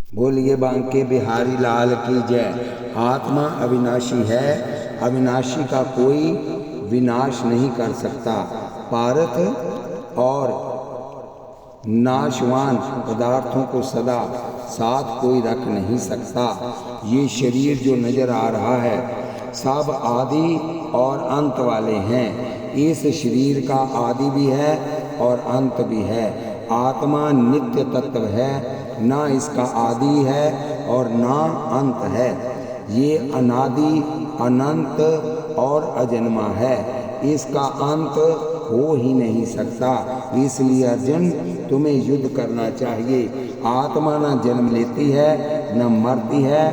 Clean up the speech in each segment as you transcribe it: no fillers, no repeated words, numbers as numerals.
बोलिए बांके बिहारी लाल की जय। आत्मा अविनाशी है, अविनाशी का कोई विनाश नहीं कर सकता। पारथ और नाशवान पदार्थों को सदा साथ कोई रख नहीं सकता। ये शरीर जो नजर आ रहा है सब आदि और अंत वाले हैं। इस शरीर का आदि भी है और अंत भी है। आत्मा नित्य तत्व है, ना इसका आदि है और ना अंत है। ये अनादि अनंत और अजन्मा है, इसका अंत हो ही नहीं सकता। इसलिए अर्जुन तुम्हें युद्ध करना चाहिए। आत्मा न जन्म लेती है न मरती है,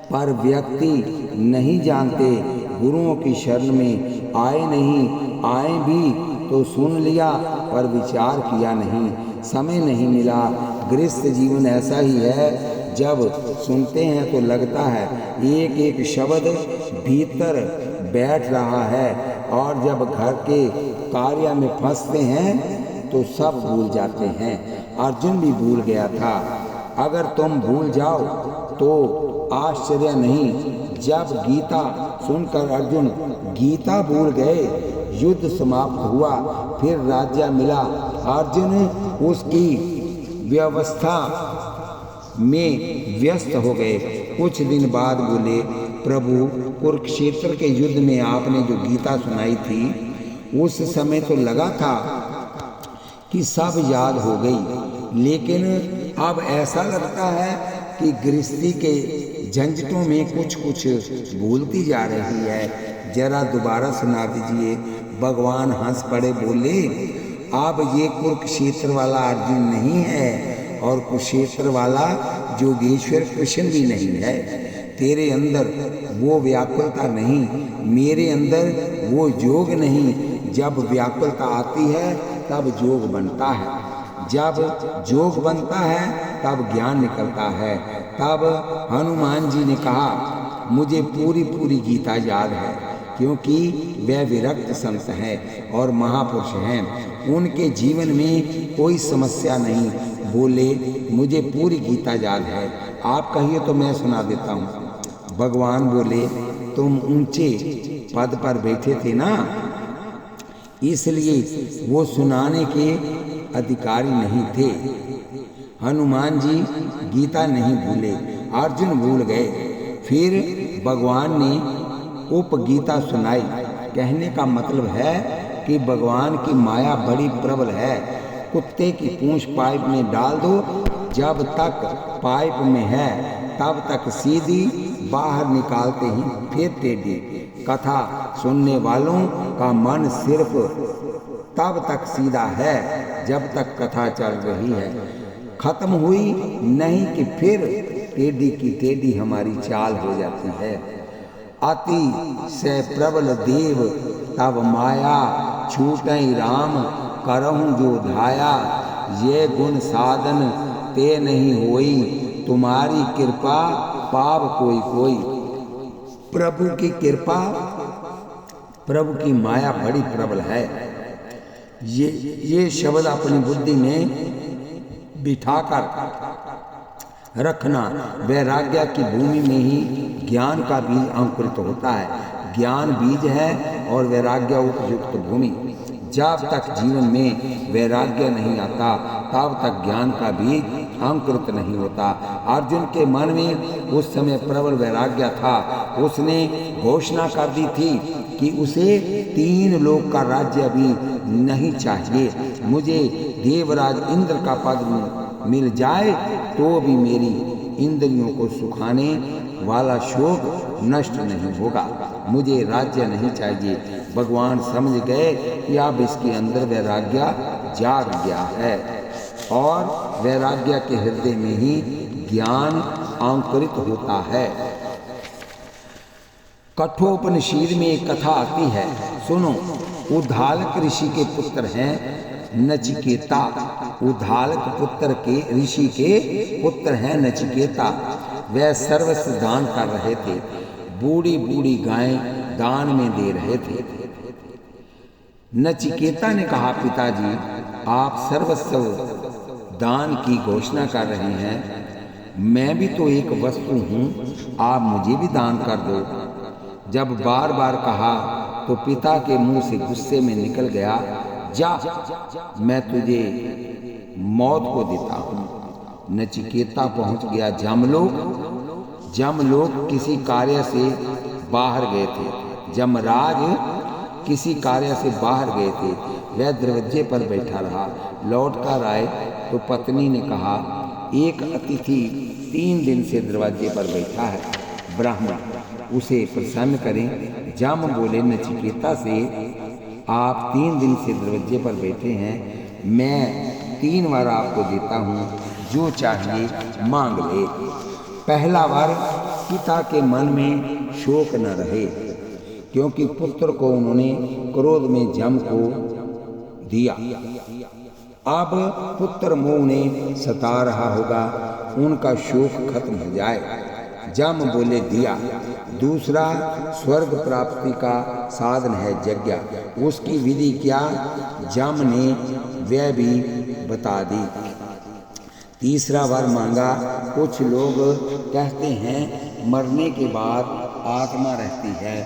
पर व्यक्ति नहीं जानते, गुरुओं की शरण में आए नहीं, आए भी तो सुन लिया पर विचार किया नहीं, समय नहीं मिला। गृहस्थ जीवन ऐसा ही है, जब सुनते हैं तो लगता है एक एक शब्द भीतर बैठ रहा है, और जब घर के कार्य में फंसते हैं तो सब भूल जाते हैं। अर्जुन भी भूल गया था। अगर तुम भूल जाओ तो आश्चर्य नहीं। जब गीता सुनकर अर्जुन गीता भूल गए, युद्ध समाप्त हुआ, फिर राज्य मिला। अर्जुन उसकी व्यवस्था में व्यस्त हो गए। कुछ दिन बाद बोले, प्रभु कुरुक्षेत्र के युद्ध में आपने जो गीता सुनाई थी, उस समय तो लगा था कि सब याद हो गई, लेकिन अब ऐसा लगता है कि गृहस्थी के झंझटों में कुछ कुछ भूलती जा रही है। जरा दोबारा सुना दीजिए। भगवान हंस पड़े, बोले, अब ये कुरुक्षेत्र वाला अर्जुन नहीं है और कुरुक्षेत्र वाला जोगेश्वर कृष्ण भी नहीं है। तेरे अंदर वो व्याकुलता नहीं, मेरे अंदर वो जोग नहीं। जब व्याकुलता आती है तब जोग बनता है, जब जोग बनता है तब ज्ञान निकलता है। तब हनुमान जी ने कहा, मुझे पूरी पूरी गीता याद है, क्योंकि वे विरक्त संत हैं और महापुरुष हैं। उनके जीवन में कोई समस्या नहीं। बोले, मुझे पूरी गीता याद है, आप कहिए तो मैं सुना देता हूँ। भगवान बोले, तुम ऊंचे पद पर बैठे थे ना, इसलिए वो सुनाने के अधिकारी नहीं थे। हनुमान जी गीता नहीं भूले, अर्जुन भूल गए। फिर भगवान ने उपगीता सुनाई। कहने का मतलब है कि भगवान की माया बड़ी प्रबल है। कुत्ते की पूंछ पाइप में डाल दो, जब तक पाइप में है तब तक सीधी, बाहर निकालते ही फिर टेढ़ी। कथा सुनने वालों का मन सिर्फ तब तक सीधा है जब तक कथा चल रही है, खत्म हुई नहीं कि फिर टेढ़ी की टेढ़ी हमारी चाल हो जाती है। अति से प्रबल देव तब माया, छूटई राम करहूँ जो धाया। ये गुण साधन ते नहीं होई, तुम्हारी कृपा पाव कोई कोई। प्रभु की कृपा, प्रभु की माया बड़ी प्रबल है। ये शब्द अपनी बुद्धि में बिठाकर रखना। वैराग्य की भूमि में ही ज्ञान का बीज अंकुरित होता है। ज्ञान बीज है और वैराग्य उपयुक्त भूमि। जब तक जीवन में वैराग्य नहीं आता तब तक ज्ञान का बीज अंकुरित नहीं होता। अर्जुन के मन में उस समय प्रबल वैराग्य था। उसने घोषणा कर दी थी कि उसे 3 लोक का राज्य भी नहीं चाहिए। मुझे देवराज इंद्र का पद मिल जाए तो भी मेरी इंद्रियों को सुखाने वाला शोक नष्ट नहीं होगा। मुझे राज्य नहीं चाहिए। भगवान समझ गए कि अब इसके अंदर वैराग्य जाग गया है, और वैराग्य के हृदय में ही ज्ञान अंकुरित होता है। कठोपनिषद में एक कथा आती है, सुनो। उद्दालक ऋषि के पुत्र हैं नचिकेता। उद्दालक पुत्र के ऋषि के पुत्र हैं नचिकेता। वह सर्वस्व दान कर रहे थे। बूढ़ी बूढ़ी गायें दान में दे रहे थे। नचिकेता ने कहा, पिताजी आप सर्वस्व दान की घोषणा कर रहे हैं, मैं भी तो एक वस्तु हूँ, आप मुझे भी दान कर दो। जब बार बार कहा तो पिता के मुंह से गुस्से में निकल गया, जा, मैं तुझे मौत को देता हूँ। नचिकेता पहुंच गया जमलोक। जमलोक किसी कार्य से बाहर गए थे। जमराज किसी कार्य से बाहर गए थे। वह दरवाजे पर बैठा रहा। लौट कर आए तो पत्नी ने कहा, एक अतिथि 3 दिन से दरवाजे पर बैठा है, ब्राह्मण उसे प्रसन्न करें। जम बोले नचिकेता से, आप 3 दिन से दरवाजे पर बैठे हैं, मैं 3 वर आपको देता हूँ, जो चाहिए मांग ले। पहला वर, पिता के मन में शोक न रहे, क्योंकि पुत्र को उन्होंने क्रोध में जम को दिया। अब पुत्र मोह ने सता रहा होगा, उनका शोक खत्म हो जाए। जम बोले दिया। दूसरा, स्वर्ग प्राप्ति का साधन है यज्ञ। उसकी विधि क्या, जम ने वह भी बता दी। तीसरा वर मांगा। कुछ लोग कहते हैं मरने के बाद आत्मा रहती है,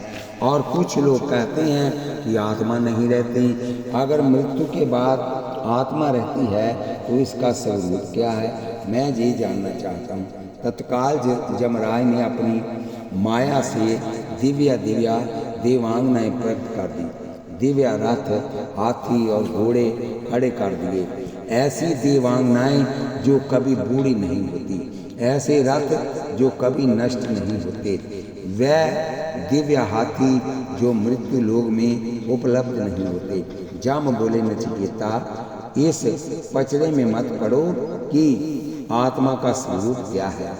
और कुछ लोग कहते हैं कि आत्मा नहीं रहती। अगर मृत्यु के बाद आत्मा रहती है तो इसका स्वरूप क्या है, मैं ये जानना चाहता हूँ। तत्काल जमराज ने अपनी माया से दिव्या देवांगनाएं प्रकट कर दी। दिव्या रथ, हाथी और घोड़े खड़े कर दिए। ऐसी देवांगनाएं जो कभी बूढ़ी नहीं होती, ऐसे रथ जो कभी नष्ट नहीं होते, वह दिव्य हाथी जो मृत्यु लोक में उपलब्ध नहीं होते। जम बोले नचिकेता, इस पचड़े में मत पड़ो कि आत्मा का स्वरूप क्या है,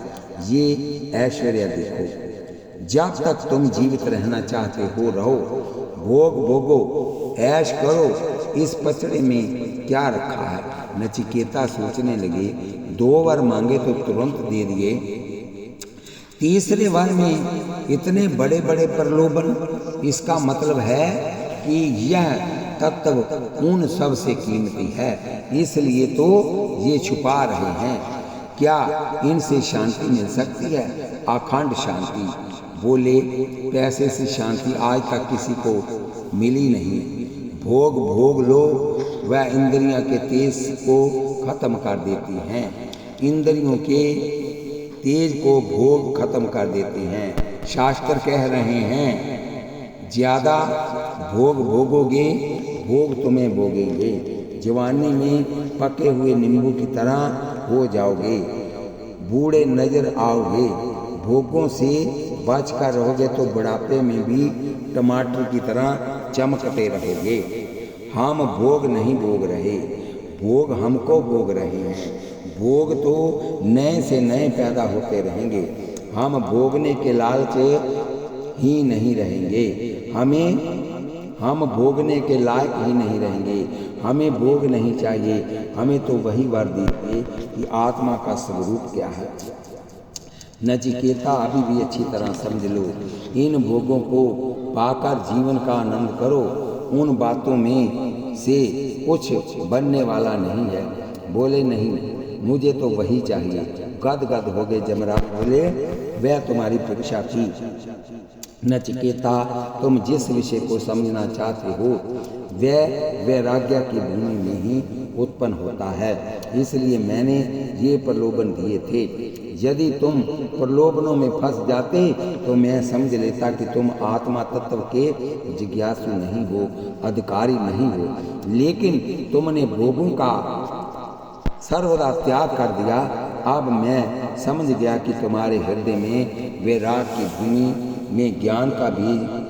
ये ऐश्वर्य देखो। जब तक तुम जीवित रहना चाहते हो रहो, भोग भोगो, ऐश करो, इस पचड़े में क्या रखा है। नचिकेता सोचने लगे। 2 वर मांगे तो तुरंत दे दिए। तीसरे वर में इतने बड़े बड़े प्रलोभन, इसका मतलब है कि यह तत्व उन सब से कीमती है, इसलिए तो ये छुपा रहे हैं। क्या इनसे शांति मिल सकती है, अखंड शांति। बोले, पैसे से शांति आज तक किसी को मिली नहीं। भोग भोग लो, वह इंद्रियों के तेज को खत्म कर देती हैं। इंद्रियों के तेज को भोग खत्म कर देते हैं। शास्त्र कह रहे हैं, ज्यादा भोग भोगोगे, भोग तुम्हें भोगेंगे। जवानी में पके हुए नींबू की तरह हो जाओगे, बूढ़े नजर आओगे। भोगों से बच कर रहोगे तो बुढ़ापे में भी टमाटर की तरह चमकते रहोगे। हम भोग नहीं भोग रहे, भोग हमको भोग रहे हैं। भोग तो नए से नए पैदा होते रहेंगे। हम भोगने के लालच ही नहीं रहेंगे, हम भोगने के लायक ही नहीं रहेंगे। हमें भोग नहीं चाहिए, हमें तो वही वर दीजिए कि आत्मा का स्वरूप क्या है। नचिकेता, अभी भी अच्छी तरह समझ लो। इन भोगों को पाकर जीवन का आनंद करो। उन बातों में से कुछ बनने वाला नहीं है। बोले, नहीं, मुझे तो वही चाहिए। गदगद हो गए। जमराज बोले, वह तुम्हारी परीक्षा थी। नचिकेता, तुम जिस विषय को समझना चाहते हो वह वैराग्य की भूमि में ही उत्पन्न होता है, इसलिए मैंने ये प्रलोभन दिए थे। यदि तुम प्रलोभनों में फंस जाते तो मैं समझ लेता कि तुम आत्मा तत्व के जिज्ञासु नहीं हो, अधिकारी नहीं हो। लेकिन तुमने भोगों का सर्वदा त्याग कर दिया। अब मैं समझ गया कि तुम्हारे हृदय में वैराग की भूमि में ज्ञान का बीज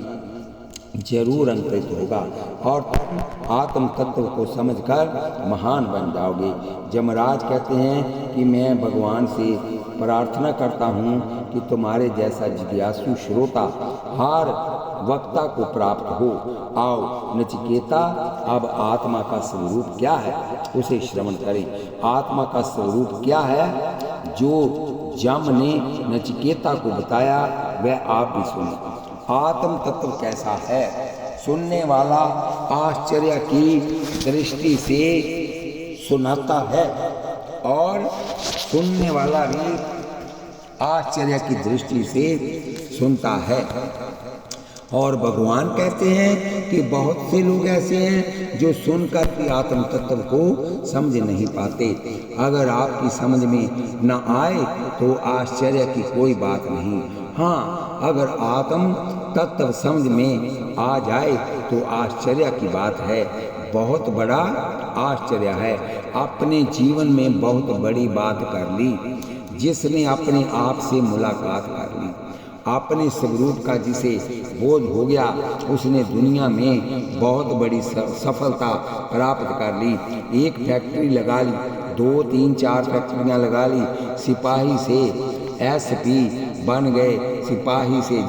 जरूर अंकुरित होगा और तुम आत्म तत्व को समझकर महान बन जाओगे। जमराज कहते हैं कि मैं भगवान से प्रार्थना करता हूँ कि तुम्हारे जैसा जिज्ञासु श्रोता हर वक्ता को प्राप्त हो। आओ नचिकेता, अब आत्मा का स्वरूप क्या है उसे श्रवण करें। आत्मा का स्वरूप क्या है जो जम ने नचिकेता को बताया, वह आप भी सुनो। आत्म तत्व कैसा है, सुनने वाला आश्चर्य की दृष्टि से सुनाता है और सुनने वाला भी आश्चर्य की दृष्टि से सुनता है। और भगवान कहते हैं कि बहुत से लोग ऐसे हैं जो सुनकर भी आत्म तत्व को समझ नहीं पाते। अगर आपकी समझ में न आए तो आश्चर्य की कोई बात नहीं। हाँ, अगर आत्म तत्व समझ में आ जाए तो आश्चर्य की बात है। बहुत बड़ा आश्चर्य है। अपने जीवन में बहुत बड़ी बात कर ली। जिसने अपने आप से मुलाकात कर ली, अपने स्वरूप का जिसे बोध हो गया, उसने दुनिया में बहुत बड़ी सफलता प्राप्त कर ली। एक फैक्ट्री लगा ली, 2, 3, 4 फैक्ट्रियाँ लगा ली, सिपाही से एसपी बन गए, सिपाही से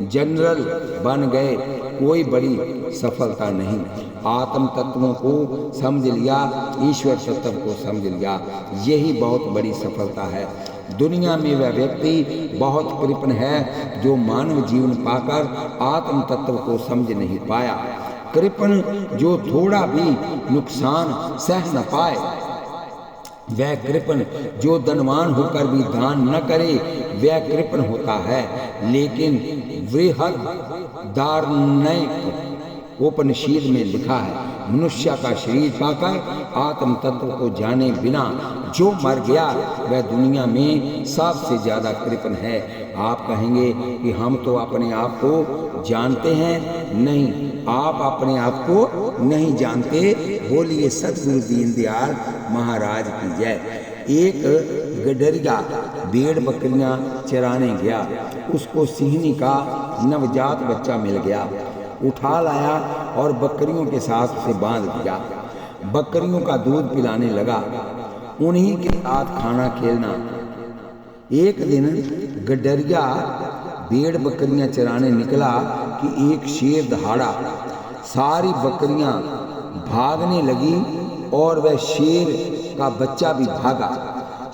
जनरल बन गए, कोई बड़ी सफलता नहीं। आत्म तत्वों को समझ लिया, ईश्वर तत्व को समझ लिया, यही बहुत बड़ी सफलता है। दुनिया में वह व्यक्ति बहुत कृपण है जो मानव जीवन पाकर आत्म तत्व को समझ नहीं पाया। कृपण जो थोड़ा भी नुकसान सह न पाए, वह कृपण जो धनवान होकर भी दान न करे, वह कृपण होता है। लेकिन बृहद दार्णिक उपनिषद में लिखा है, मनुष्य का शरीर पाकर आत्म तत्व को जाने बिना जो मर गया वह दुनिया में सबसे ज्यादा कृपण है। आप कहेंगे कि हम तो अपने आप को जानते हैं। नहीं, आप अपने आप को नहीं जानते। बोलिए सतगुरु दीनदयाल महाराज की जय। एक गडरिया भेड़ बकरियां चराने गया, उसको सिंहनी का नवजात बच्चा मिल गया, उठा लाया और बकरियों के साथ उसे बांध दिया। बकरियों का दूध पिलाने लगा, उन्हीं के साथ खाना खेलना। एक दिन गडरिया भेड़ बकरियां चराने निकला कि एक शेर दहाड़ा, सारी बकरियां भागने लगी और वह शेर का बच्चा भी भागा।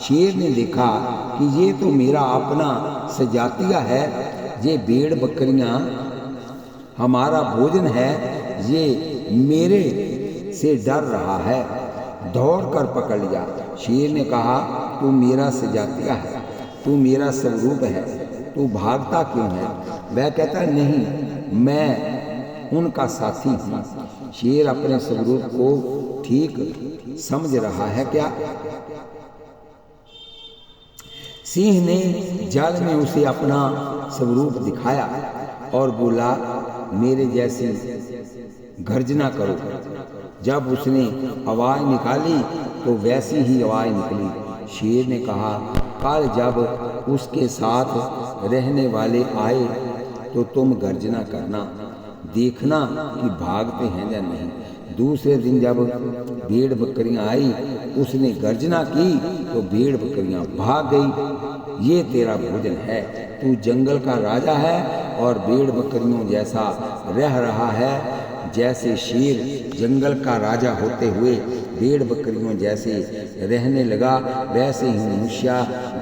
शेर ने देखा कि ये तो मेरा अपना सजातिया है, ये भेड़ बकरियां हमारा भोजन है, ये मेरे से डर रहा है, दौड़ कर पकड़ लिया। शेर ने कहा, तू मेरा सजातिया है, तू मेरा स्वरूप है, तू भागता क्यों है? वह कहता है, नहीं, मैं उनका साथी हूँ। शेर अपने स्वरूप को ठीक समझ रहा है क्या? सिंह ने जल में उसे अपना स्वरूप दिखाया और बोला, मेरे जैसी गर्जना करो। जब उसने आवाज निकाली तो वैसी ही आवाज निकली। शेर ने कहा, कल जब उसके साथ रहने वाले आए तो तुम गर्जना करना, देखना कि भागते हैं या नहीं। दूसरे दिन जब भेड़ बकरियां आई, उसने गर्जना की तो भेड़ बकरियां भाग गई। ये तेरा भोजन है, तू जंगल का राजा है और भेड़ बकरियों जैसा रह रहा है। जैसे शेर जंगल का राजा होते हुए भेड़ बकरियों जैसे रहने लगा, वैसे ही मनुष्य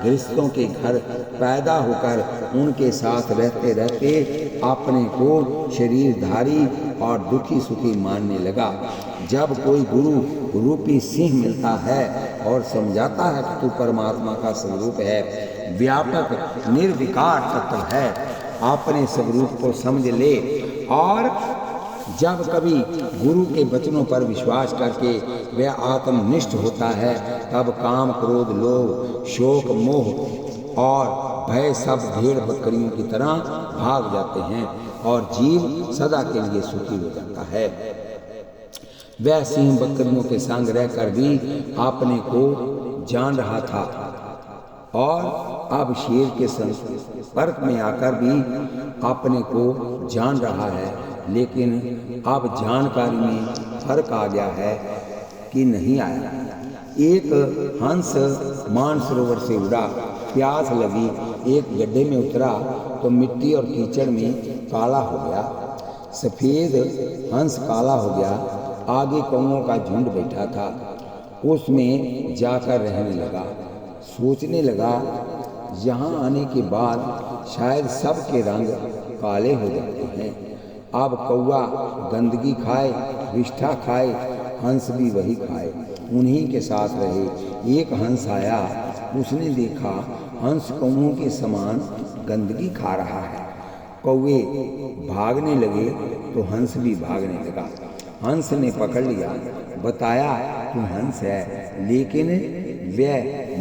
गृहस्थों के घर पैदा होकर उनके साथ रहते रहते अपने को शरीरधारी और दुखी सुखी मानने लगा। जब कोई गुरु रूपी सिंह मिलता है और समझाता है कि तू परमात्मा का स्वरूप है, व्यापक निर्विकार तत्व है, अपने स्वरूप को समझ ले। और जब कभी गुरु के वचनों पर विश्वास करके वह आत्मनिष्ठ होता है, तब काम, क्रोध, लोभ, शोक, मोह और भय सब भेड़ बकरियों की तरह भाग जाते हैं और जीव सदा के लिए सुखी हो जाता है। वह सिंह बकरियों के संग रहकर भी अपने को जान रहा था और अब शेर के संपर्क में आकर भी अपने को जान रहा है, लेकिन अब जानकारी में फर्क आ गया है कि नहीं आया। एक हंस मानसरोवर से उड़ा, प्यास लगी, एक गड्ढे में उतरा तो मिट्टी और कीचड़ में काला हो गया। सफेद हंस काला हो गया। आगे कौओं का झुंड बैठा था, उसमें जाकर रहने लगा। सोचने लगा, यहाँ आने के बाद शायद सबके रंग काले हो जाते हैं। अब कौआ गंदगी खाए, विष्ठा खाए, हंस भी वही खाए, उन्हीं के साथ रहे। एक हंस आया, उसने देखा हंस कौओं के समान गंदगी खा रहा है। कौवे भागने लगे तो हंस भी भागने लगा। हंस ने पकड़ लिया, बताया तू हंस है, लेकिन वह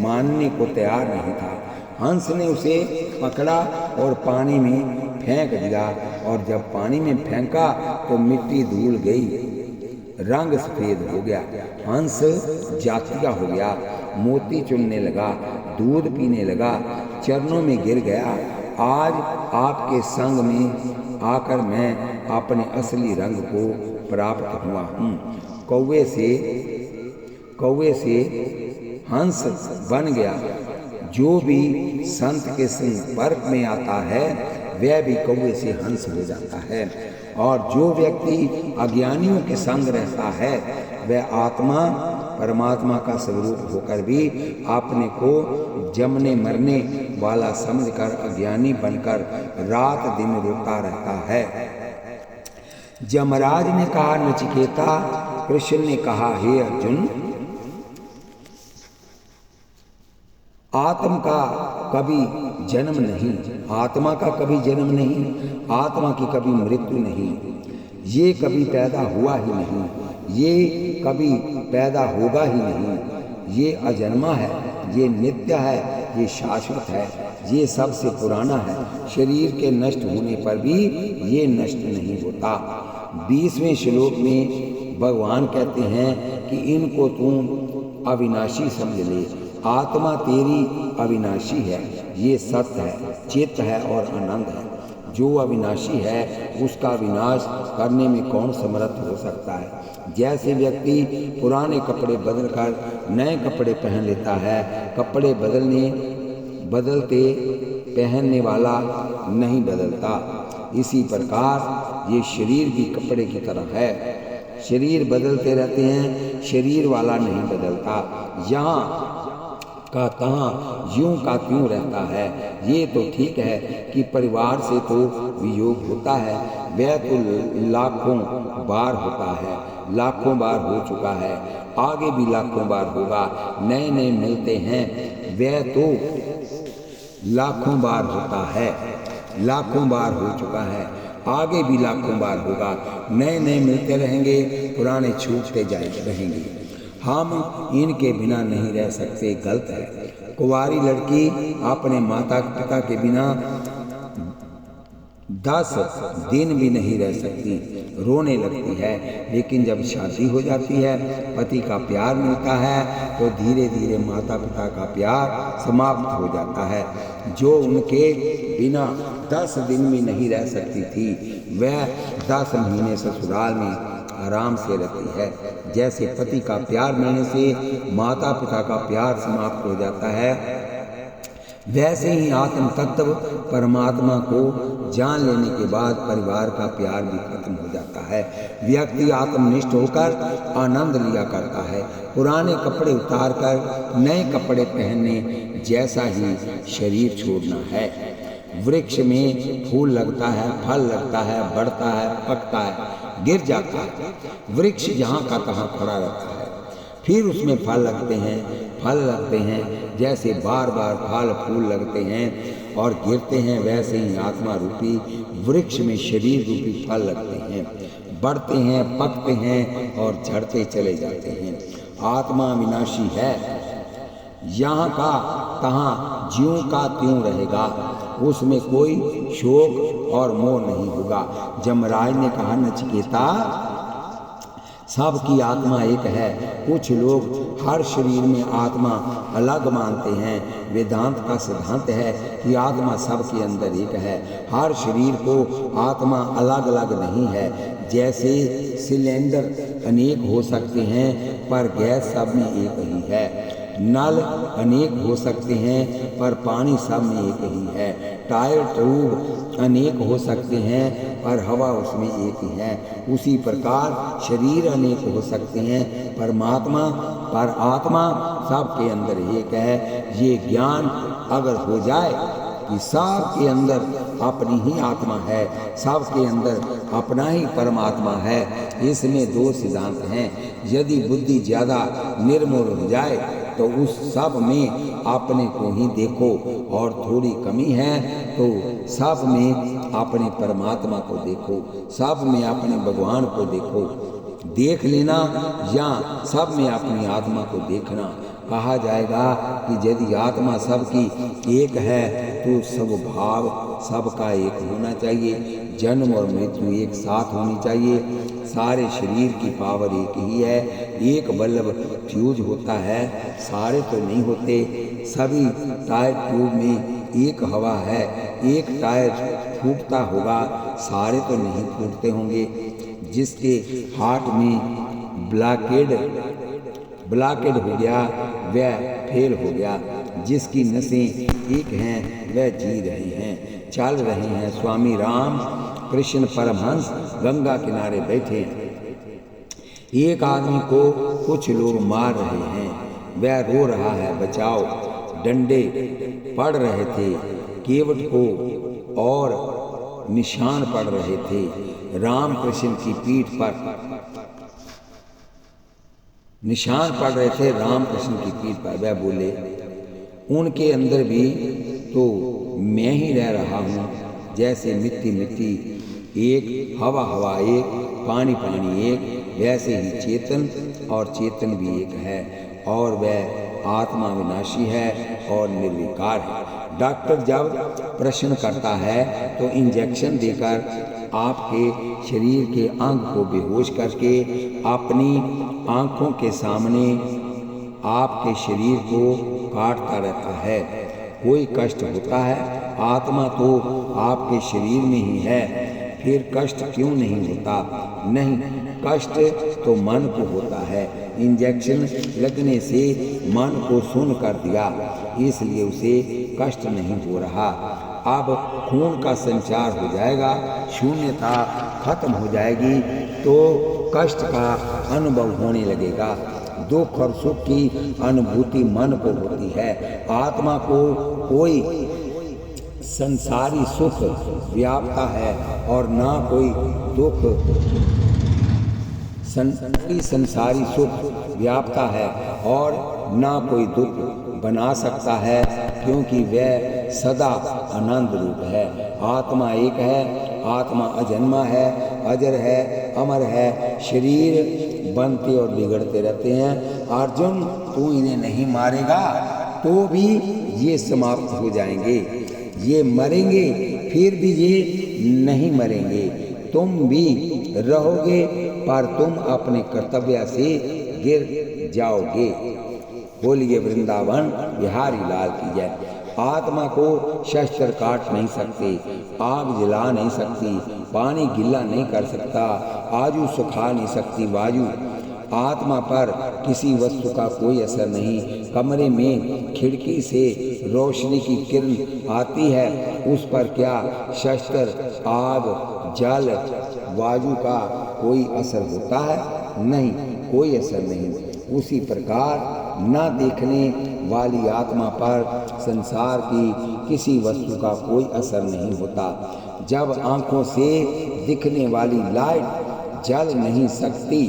मानने को तैयार नहीं था। हंस ने उसे पकड़ा और पानी में फेंक दिया, और जब पानी में फेंका तो मिट्टी धुल गई, रंग सफेद हो गया। हंस जातिया हो गया, मोती चुनने लगा, दूध पीने लगा, चरणों में गिर गया। आज आपके संग में आकर मैं अपने असली रंग को प्राप्त हुआ हूँ। कौवे से हंस बन गया। जो भी संत के संपर्क में आता है वह भी कौवे से हंस हो जाता है, और जो व्यक्ति अज्ञानियों के संग रहता है वह आत्मा परमात्मा का स्वरूप होकर भी अपने को जमने मरने वाला समझकर अज्ञानी बनकर रात दिन रोता रहता है। यमराज ने कहा, नचिकेता, कृष्ण ने कहा, हे अर्जुन, आत्मा का कभी जन्म नहीं, आत्मा का कभी जन्म नहीं, आत्मा की कभी मृत्यु नहीं, ये कभी पैदा हुआ ही नहीं, ये कभी पैदा होगा ही नहीं, ये अजन्मा है, ये नित्य है, ये शाश्वत है, ये सबसे पुराना है। शरीर के नष्ट होने पर भी ये नष्ट नहीं होता। 20वें श्लोक में भगवान कहते हैं कि इनको तुम अविनाशी समझ ले। आत्मा तेरी अविनाशी है, ये सत्य है, चित्त है और आनंद है। जो अविनाशी है उसका विनाश करने में कौन समर्थ हो सकता है। जैसे व्यक्ति पुराने कपड़े बदलकर नए कपड़े पहन लेता है, कपड़े बदलते पहनने वाला नहीं बदलता, इसी प्रकार ये शरीर भी कपड़े की तरह है। शरीर बदलते रहते हैं, शरीर वाला नहीं बदलता। यहाँ का तहाँ यूं का त्यों रहता है। ये तो ठीक है कि परिवार से तो वियोग होता है, वह तो लाखों बार होता है, लाखों बार हो चुका है, आगे भी लाखों बार होगा। नए नए मिलते हैं, वह तो लाखों बार होता है, लाखों बार हो चुका है, आगे भी लाखों बार होगा। नए नए मिलते रहेंगे, पुराने छूटते जाए रहेंगे। हम इनके बिना नहीं रह सकते, गलत है। कुंवारी लड़की अपने माता पिता के बिना 10 दिन भी नहीं रह सकती, रोने लगती है। लेकिन जब शादी हो जाती है, पति का प्यार मिलता है, तो धीरे धीरे माता पिता का प्यार समाप्त हो जाता है। जो उनके बिना 10 दिन भी नहीं रह सकती थी, वह 10 महीने ससुराल में आराम से रहती है। जैसे पति का प्यार मिलने से माता पिता का प्यार समाप्त हो जाता है, वैसे ही आत्म तत्व परमात्मा को जान लेने के बाद परिवार का प्यार भी खत्म हो जाता है। व्यक्ति आत्मनिष्ठ होकर आनंद लिया करता है। पुराने कपड़े उतार कर नए कपड़े पहनने जैसा ही शरीर छोड़ना है। वृक्ष में फूल लगता है, फल लगता है, बढ़ता है, पकता है, गिर जाता है। वृक्ष जहाँ का तहाँ खड़ा रहता है, फिर उसमें फल लगते हैं। जैसे बार बार फल फूल लगते हैं और गिरते हैं, वैसे ही आत्मा रूपी वृक्ष में शरीर रूपी फल लगते हैं, बढ़ते हैं, पकते हैं और झड़ते चले जाते हैं। आत्मा विनाशी है, यहाँ का तहाँ ज्यों का त्यों रहेगा, उसमें कोई शोक और मोह नहीं होगा। यमराज ने कहा, नचिकेता, सबकी आत्मा एक है। कुछ लोग हर शरीर में आत्मा अलग मानते हैं। वेदांत का सिद्धांत है कि आत्मा सबके अंदर एक है। हर शरीर को आत्मा अलग अलग नहीं है। जैसे सिलेंडर अनेक हो सकते हैं, पर गैस सब में एक ही है। नल अनेक हो सकते हैं, पर पानी सब में एक ही है। टायर ट्यूब अनेक हो सकते हैं, पर हवा उसमें एक ही है। उसी प्रकार शरीर अनेक हो सकते हैं, पर आत्मा सबके अंदर एक है। ये ज्ञान अगर हो जाए कि सबके अंदर अपनी ही आत्मा है, सबके अंदर अपना ही परमात्मा है, इसमें 2 सिद्धांत हैं। यदि बुद्धि ज़्यादा निर्मूल हो जाए तो उस सब में अपने को ही देखो, और थोड़ी कमी है तो सब में अपने परमात्मा को देखो, सब में अपने भगवान को देखो। देख लेना या सब में अपनी आत्मा को देखना। कहा जाएगा कि यदि आत्मा सबकी एक है तो सब भाव सबका एक होना चाहिए, जन्म और मृत्यु एक साथ होनी चाहिए, सारे शरीर की पावर एक ही है, एक बल्ब फ्यूज होता है, सारे तो नहीं होते। सभी टायर ट्यूब में एक हवा है, एक टायर फूटता होगा, सारे तो नहीं फूटते होंगे। जिसके हार्ट में ब्लॉकेड हो गया वह फेल हो गया, जिसकी नसें एक हैं वह जी रहे हैं, चल रहे हैं। स्वामी राम कृष्ण परमहंस गंगा किनारे बैठे हैं। एक आदमी को कुछ लोग मार रहे हैं, वह रो रहा है, बचाओ। डंडे पड़ रहे थे केवट को और निशान पड़ रहे थे राम कृष्ण की पीठ पर, निशान पड़ रहे थे राम कृष्ण की पीठ पर। वह बोले, उनके अंदर भी तो मैं ही रह रहा हूँ, जैसे मिट्टी मिट्टी एक, हवा हवा एक, पानी पानी एक, वैसे ही चेतन और चेतन भी एक है, और वह आत्मा विनाशी है और निर्विकार है। डॉक्टर जब प्रश्न करता है तो इंजेक्शन देकर आपके शरीर के अंग को बेहोश करके अपनी आँखों के सामने आपके शरीर को काटता रहता है। कोई कष्ट होता है? आत्मा तो आपके शरीर में ही है, फिर कष्ट क्यों नहीं होता? नहीं, कष्ट तो मन को होता है। इंजेक्शन लगने से मन को सुन्न कर दिया, इसलिए उसे कष्ट नहीं हो रहा। अब खून का संचार हो जाएगा, शून्यता खत्म हो जाएगी, तो कष्ट का अनुभव होने लगेगा। दुख और सुख की अनुभूति मन को होती है। आत्मा को कोई संसारी सुख व्यापता है और ना कोई दुख, संसारी सुख व्यापता है और ना कोई दुख बना सकता है, क्योंकि वह सदा आनंद रूप है। आत्मा एक है, आत्मा अजन्मा है, अजर है, अमर है। शरीर बनते और बिगड़ते रहते हैं। अर्जुन, तू इन्हें नहीं मारेगा तो भी ये समाप्त हो जाएंगे, ये मरेंगे फिर भी ये नहीं मरेंगे। तुम भी रहोगे पर तुम अपने कर्तव्य से गिर जाओगे। बोलिए वृंदावन बिहारी लाल की जय। आत्मा को शस्त्र काट नहीं सकते, आग जला नहीं सकती, पानी गिला नहीं कर सकता, आजू सुखा नहीं सकती वायु। आत्मा पर किसी वस्तु का कोई असर नहीं। कमरे में खिड़की से रोशनी की किरण आती है, उस पर क्या शस्त्र, आग, जल, वायु का कोई असर होता है? नहीं, कोई असर नहीं। उसी प्रकार न देखने वाली आत्मा पर संसार की किसी वस्तु का कोई असर नहीं होता। जब आँखों से दिखने वाली लाइट जल नहीं सकती,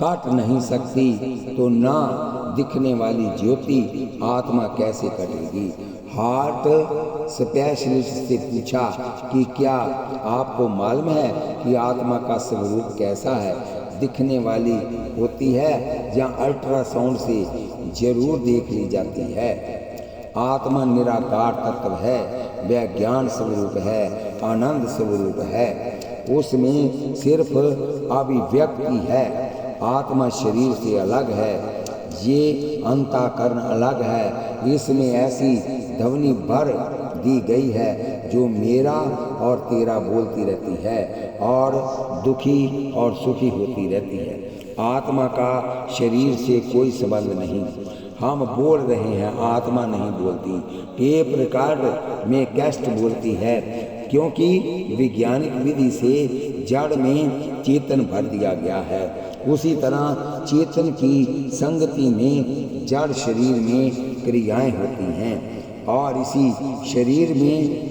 काट नहीं सकती, तो ना दिखने वाली ज्योति आत्मा कैसे कटेगी? हार्ट स्पेशलिस्ट से पूछा कि क्या आपको मालूम है कि आत्मा का स्वरूप कैसा है? दिखने वाली होती है या अल्ट्रासाउंड से जरूर देख ली जाती है। आत्मा निराकार तत्व है, वह ज्ञान स्वरूप है, आनंद स्वरूप है, उसमें सिर्फ अभिव्यक्ति है। आत्मा शरीर से अलग है, ये अंतःकरण अलग है। इसमें ऐसी ध्वनि भर दी गई है जो मेरा और तेरा बोलती रहती है और दुखी और सुखी होती रहती है। आत्मा का शरीर से कोई संबंध नहीं। हम बोल रहे हैं, आत्मा नहीं बोलती। टेप रिकॉर्ड में कैसेट बोलती है, क्योंकि वैज्ञानिक विधि से जड़ में चेतन भर दिया गया है। उसी तरह चेतन की संगति में जड़ शरीर में क्रियाएं होती हैं और इसी शरीर में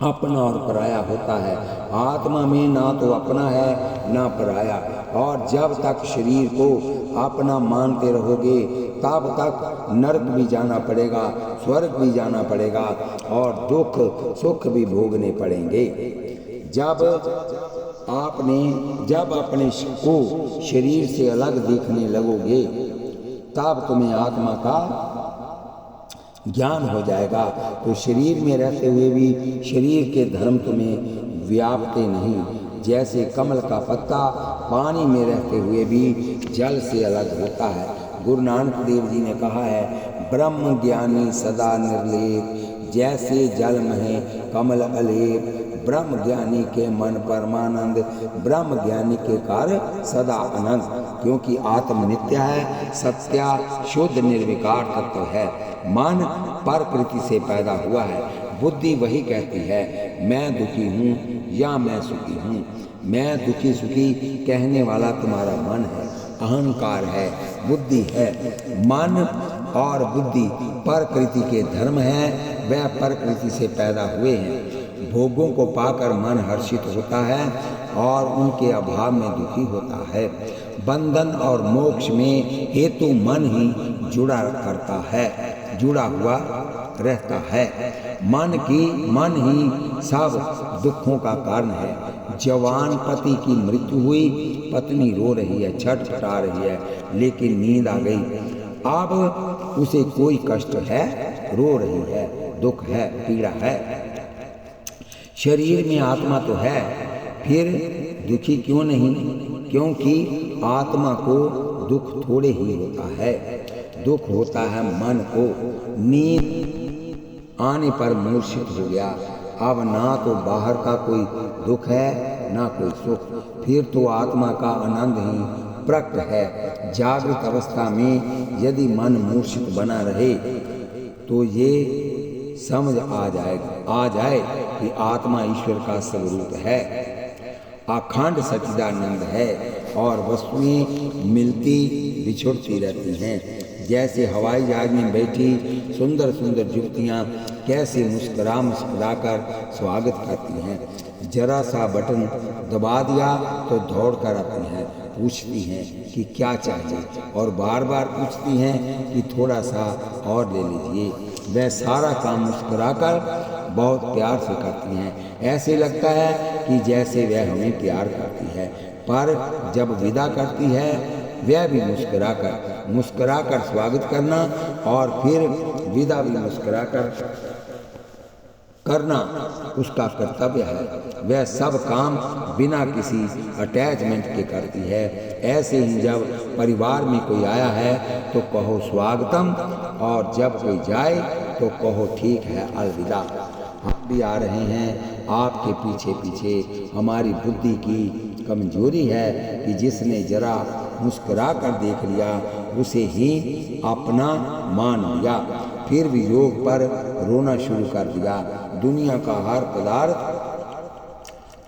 अपना और पराया होता है। आत्मा में ना तो अपना है ना पराया, और जब तक शरीर को अपना मानते रहोगे तब तक नरक भी जाना पड़ेगा, स्वर्ग भी जाना पड़ेगा और दुख सुख भी भोगने पड़ेंगे। जब अपने को शरीर से अलग देखने लगोगे तब तुम्हें आत्मा का ज्ञान हो जाएगा। तो शरीर में रहते हुए भी शरीर के धर्म तुम्हें व्यापते नहीं। जैसे कमल का पत्ता पानी में रहते हुए भी जल से अलग होता है। गुरु नानक देव जी ने कहा है, ब्रह्म ज्ञानी सदा निर्लेप, जैसे जल में कमल अलेप। ब्रह्म ज्ञानी के मन परमानंद, ब्रह्म ज्ञानी के कार्य सदा आनंद। क्योंकि आत्म नित्य है, सत्या शुद्ध निर्विकार तत्व है। मन प्रकृति से पैदा हुआ है। बुद्धि वही कहती है मैं दुखी हूँ या मैं सुखी हूँ। मैं दुखी सुखी कहने वाला तुम्हारा मन है, अहंकार है, बुद्धि है। मन और बुद्धि प्रकृति के धर्म है, वह प्रकृति से पैदा हुए हैं। भोगों को पाकर मन हर्षित होता है और उनके अभाव में दुखी होता है। बंधन और मोक्ष में हेतु मन ही जुड़ा हुआ रहता है। मन ही सब दुखों का कारण है। जवान पति की मृत्यु हुई, पत्नी रो रही है, छटपटा रही है, लेकिन नींद आ गई। अब उसे कोई कष्ट है, रो रही है, दुख है, पीड़ा है। शरीर में आत्मा तो है, फिर दुखी क्यों नहीं? क्योंकि आत्मा को दुख थोड़े ही होता है। दुख होता है मन को। नींद आने पर मूर्छित हो गया। अब ना तो बाहर का कोई दुख है ना कोई सुख, फिर तो आत्मा का आनंद ही प्रकट है। जागृत अवस्था में यदि मन मूर्छित बना रहे तो ये समझ आ जाए कि आत्मा ईश्वर का स्वरूप है, अखंड सच्चिदानंद है और वस्तुएं मिलती बिछुड़ती रहती हैं। जैसे हवाई जहाज में बैठी सुंदर सुंदर युवतियाँ कैसे मुस्कुरा कर स्वागत करती हैं। जरा सा बटन दबा दिया तो दौड़ कर आती हैं, पूछती हैं कि क्या चाहिए और बार बार पूछती हैं कि थोड़ा सा और ले लीजिए। वह सारा काम मुस्कुराकर बहुत प्यार से करती हैं। ऐसे लगता है कि जैसे वह हमें प्यार करती है। पर जब विदा करती है वह भी मुस्कुराकर स्वागत करना और फिर विदा भी मुस्कुराकर करना उसका कर्तव्य है। वह सब काम बिना किसी अटैचमेंट के करती है। ऐसे ही जब परिवार में कोई आया है तो कहो स्वागतम, और जब कोई जाए तो कहो ठीक है, अलविदा। हम भी आ रहे हैं आपके पीछे पीछे। हमारी बुद्धि की कमजोरी है कि जिसने जरा मुस्कुरा कर देख लिया उसे ही अपना मान लिया, फिर भी योग पर रोना शुरू कर दिया। दुनिया का हर पदार्थ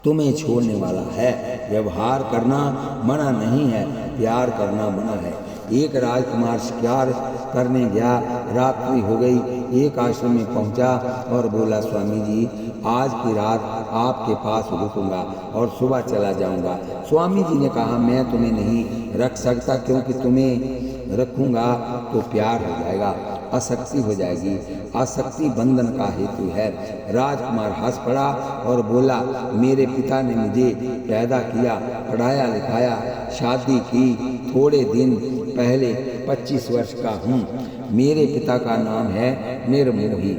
तुम्हें छोड़ने वाला है। व्यवहार करना मना नहीं है, प्यार करना मना है। एक राजकुमार शिकार करने गया, रात्रि हो गई। एक आश्रम में पहुंचा और बोला, स्वामी जी आज की रात आपके पास रुकूंगा और सुबह चला जाऊंगा। स्वामी जी ने कहा, मैं तुम्हें नहीं रख सकता, क्योंकि तुम्हें रखूंगा तो प्यार हो जाएगा, आसक्ति हो जाएगी। आसक्ति बंधन का हेतु है। राजकुमार हंस पड़ा और बोला, मेरे पिता ने मुझे पैदा किया, पढ़ाया लिखाया, शादी की, थोड़े दिन पहले 25 वर्ष का हूँ। मेरे पिता का नाम है निर्मोही।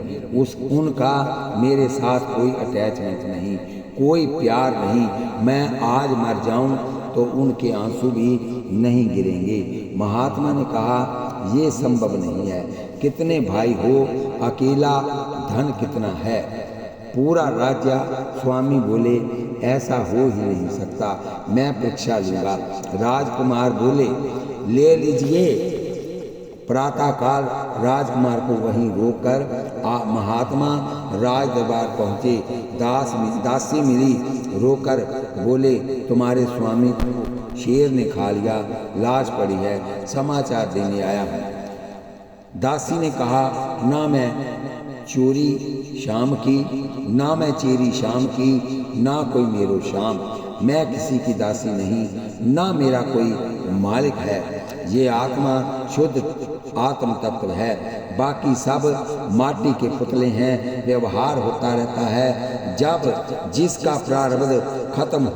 उनका मेरे साथ कोई अटैचमेंट नहीं, कोई प्यार नहीं। मैं आज मर जाऊं तो उनके आंसू भी नहीं गिरेंगे। महात्मा ने कहा, ये संभव नहीं है। कितने भाई हो, अकेला धन कितना है, पूरा राज्य। स्वामी बोले, ऐसा हो ही नहीं सकता, मैं परीक्षा लूंगा। राजकुमार बोले, ले लीजिए। प्रातःकाल राजकुमार को वहीं रोककर महात्मा राज दरबार पहुँचे। दासी मिली, रोकर बोले, तुम्हारे स्वामी को शेर ने खा लिया, लाश पड़ी है, समाचार देने आया हूँ। दासी ने कहा, ना मैं चोरी शाम की, ना मैं चेरी शाम की, ना कोई मेरो शाम। मैं किसी की दासी नहीं, ना मेरा कोई मालिक है। ये आत्मा शुद्ध आत्म तत्व है। बाकी सब माटी के पुतले हैं, व्यवहार होता रहता है। जब जिसका प्रारब्ध खत्म